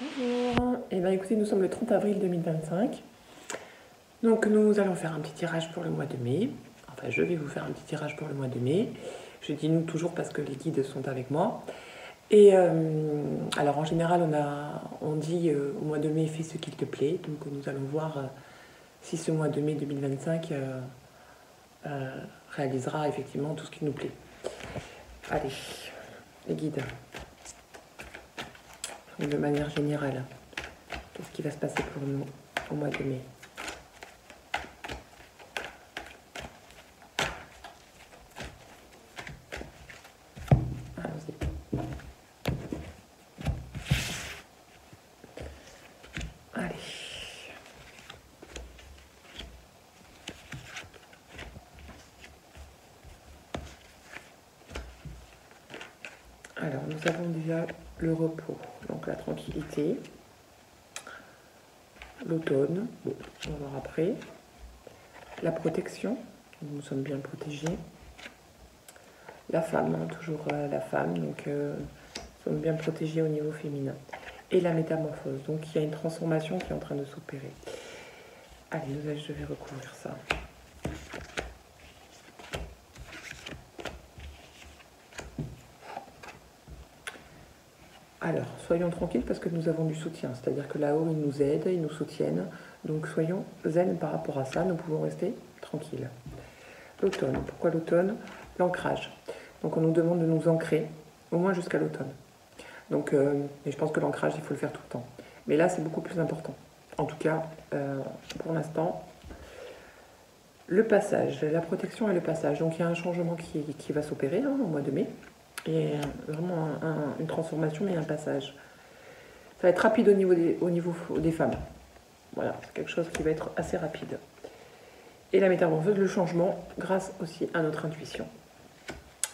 Bonjour. Eh bien écoutez, nous sommes le 30 avril 2025. Donc nous allons faire un petit tirage pour le mois de mai. Enfin, je vais vous faire un petit tirage pour le mois de mai. Je dis nous toujours parce que les guides sont avec moi. Et alors en général, on dit au mois de mai, fais ce qu'il te plaît. Donc nous allons voir si ce mois de mai 2025 réalisera effectivement tout ce qui nous plaît. Allez, les guides. De manière générale, qu'est-ce qui va se passer pour nous au mois de mai? Allez. Alors, nous avons déjà le repos, donc la tranquillité, l'automne, bon, on va voir après, la protection, nous sommes bien protégés, la femme, hein, toujours la femme, donc nous sommes bien protégés au niveau féminin, et la métamorphose, donc il y a une transformation qui est en train de s'opérer. Allez, je vais recouvrir ça. Alors, soyons tranquilles parce que nous avons du soutien, c'est-à-dire que là-haut, ils nous aident, ils nous soutiennent. Donc, soyons zen par rapport à ça, nous pouvons rester tranquilles. L'automne, pourquoi l'automne? L'ancrage. Donc, on nous demande de nous ancrer, au moins jusqu'à l'automne. Donc, et je pense que l'ancrage, il faut le faire tout le temps. Mais là, c'est beaucoup plus important. En tout cas, pour l'instant, le passage, la protection et le passage. Donc, il y a un changement qui va s'opérer au mois de mai. Et vraiment une transformation et un passage. Ça va être rapide au niveau des femmes. Voilà, c'est quelque chose qui va être assez rapide. Et la métamorphose, le changement, grâce aussi à notre intuition.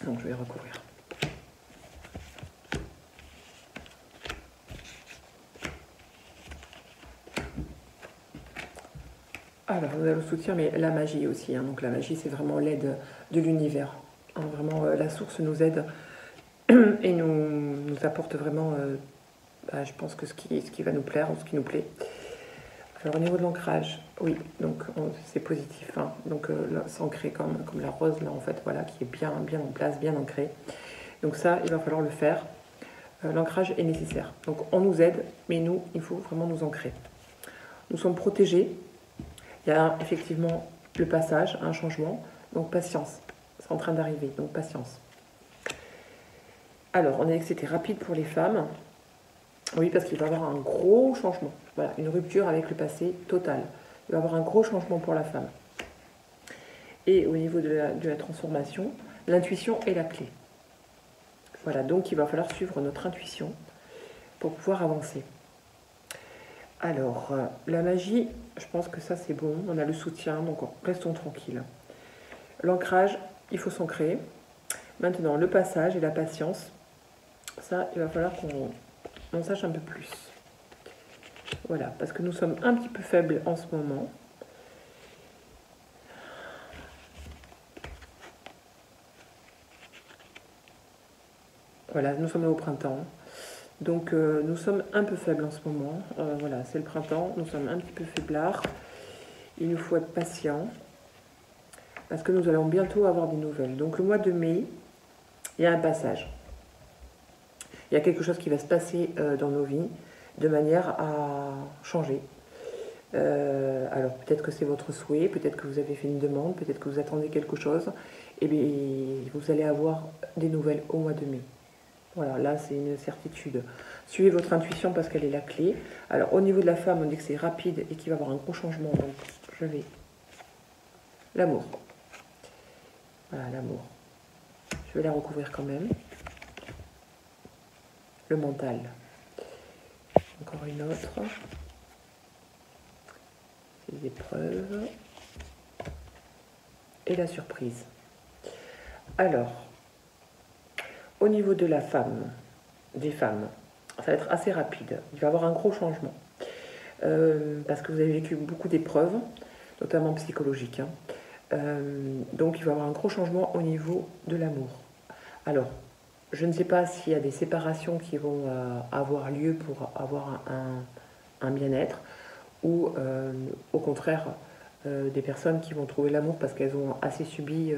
Donc je vais recouvrir. Alors, vous avez le soutien, mais la magie aussi. Hein. Donc la magie, c'est vraiment l'aide de l'univers. Hein, vraiment, la source nous aide et nous apporte vraiment, je pense que ce qui va nous plaire, ou ce qui nous plaît. Alors au niveau de l'ancrage, oui, donc c'est positif. Hein. Donc s'ancrer comme la rose là en fait, voilà, qui est bien en place, bien ancrée. Donc ça, il va falloir le faire. L'ancrage est nécessaire. Donc on nous aide, mais nous, il faut vraiment nous ancrer. Nous sommes protégés. Il y a effectivement le passage, un changement. Donc patience. C'est en train d'arriver, donc patience. Alors, on a dit que c'était rapide pour les femmes. Oui, parce qu'il va y avoir un gros changement. Voilà, une rupture avec le passé totale. Il va y avoir un gros changement pour la femme. Et au niveau de la transformation, l'intuition est la clé. Voilà, donc il va falloir suivre notre intuition pour pouvoir avancer. Alors, la magie, je pense que ça c'est bon. On a le soutien, donc restons tranquilles. L'ancrage, il faut s'ancrer. Maintenant, le passage et la patience, ça, il va falloir qu'on sache un peu plus. Voilà, parce que nous sommes un petit peu faibles en ce moment. Voilà, nous sommes au printemps. Donc nous sommes un peu faibles en ce moment. Voilà, c'est le printemps, nous sommes un petit peu faiblards. Il nous faut être patient parce que nous allons bientôt avoir des nouvelles. Donc le mois de mai, il y a un passage. Il y a quelque chose qui va se passer dans nos vies de manière à changer. Alors peut-être que c'est votre souhait, peut-être que vous avez fait une demande, peut-être que vous attendez quelque chose. Et bien vous allez avoir des nouvelles au mois de mai. Voilà, là c'est une certitude. Suivez votre intuition parce qu'elle est la clé. Alors au niveau de la femme, on dit que c'est rapide et qu'il va y avoir un gros changement. Donc je vais... L'amour. Voilà, l'amour. Je vais la recouvrir quand même. Le mental. Encore une autre. Les épreuves. Et la surprise. Alors, au niveau de la femme, des femmes, ça va être assez rapide. Il va y avoir un gros changement. Parce que vous avez vécu beaucoup d'épreuves, notamment psychologiques. Donc il va y avoir un gros changement au niveau de l'amour. Alors, Je ne sais pas s'il y a des séparations qui vont avoir lieu pour avoir un bien-être ou au contraire des personnes qui vont trouver l'amour parce qu'elles ont assez subi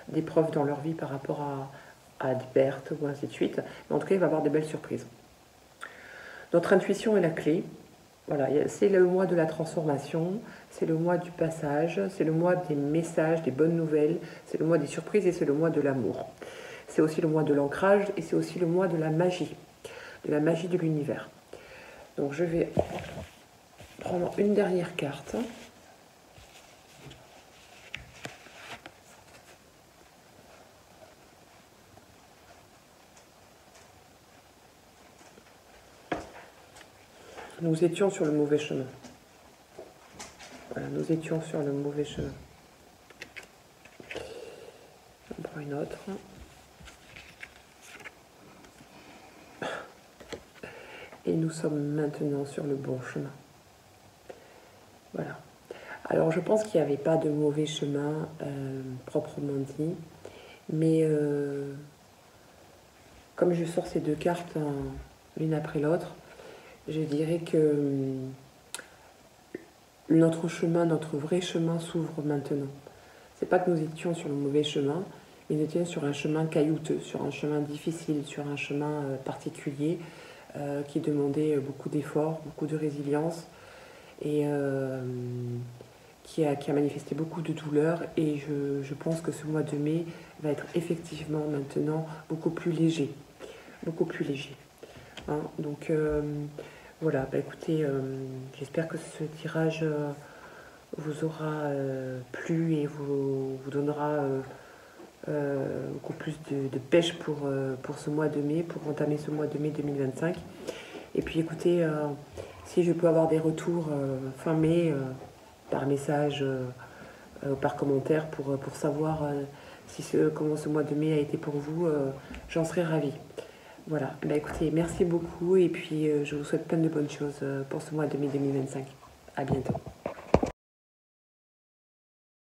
d'épreuves dans leur vie par rapport à des pertes ou ainsi de suite. Mais en tout cas, il va y avoir des belles surprises. Notre intuition est la clé. Voilà, c'est le mois de la transformation, c'est le mois du passage, c'est le mois des messages, des bonnes nouvelles, c'est le mois des surprises et c'est le mois de l'amour. C'est aussi le mois de l'ancrage et c'est aussi le mois de la magie de l'univers. Donc je vais prendre une dernière carte. Nous étions sur le mauvais chemin. Voilà, nous étions sur le mauvais chemin. On prend une autre. Et nous sommes maintenant sur le bon chemin. Voilà. Alors je pense qu'il n'y avait pas de mauvais chemin proprement dit, mais comme je sors ces deux cartes l'une après l'autre, je dirais que notre chemin, notre vrai chemin s'ouvre maintenant. C'est pas que nous étions sur le mauvais chemin, mais nous étions sur un chemin caillouteux, sur un chemin difficile, sur un chemin particulier qui demandait beaucoup d'efforts, beaucoup de résilience et qui a manifesté beaucoup de douleur. Et je pense que ce mois de mai va être effectivement maintenant beaucoup plus léger. Beaucoup plus léger. Hein, donc voilà, bah écoutez, j'espère que ce tirage vous aura plu et vous donnera beaucoup plus de pêche pour ce mois de mai, pour entamer ce mois de mai 2025. Et puis écoutez, si je peux avoir des retours fin mai par message, par commentaire pour savoir comment ce mois de mai a été pour vous, j'en serais ravie. Voilà, bah écoutez, merci beaucoup et puis je vous souhaite plein de bonnes choses pour ce mois de mai 2025. À bientôt.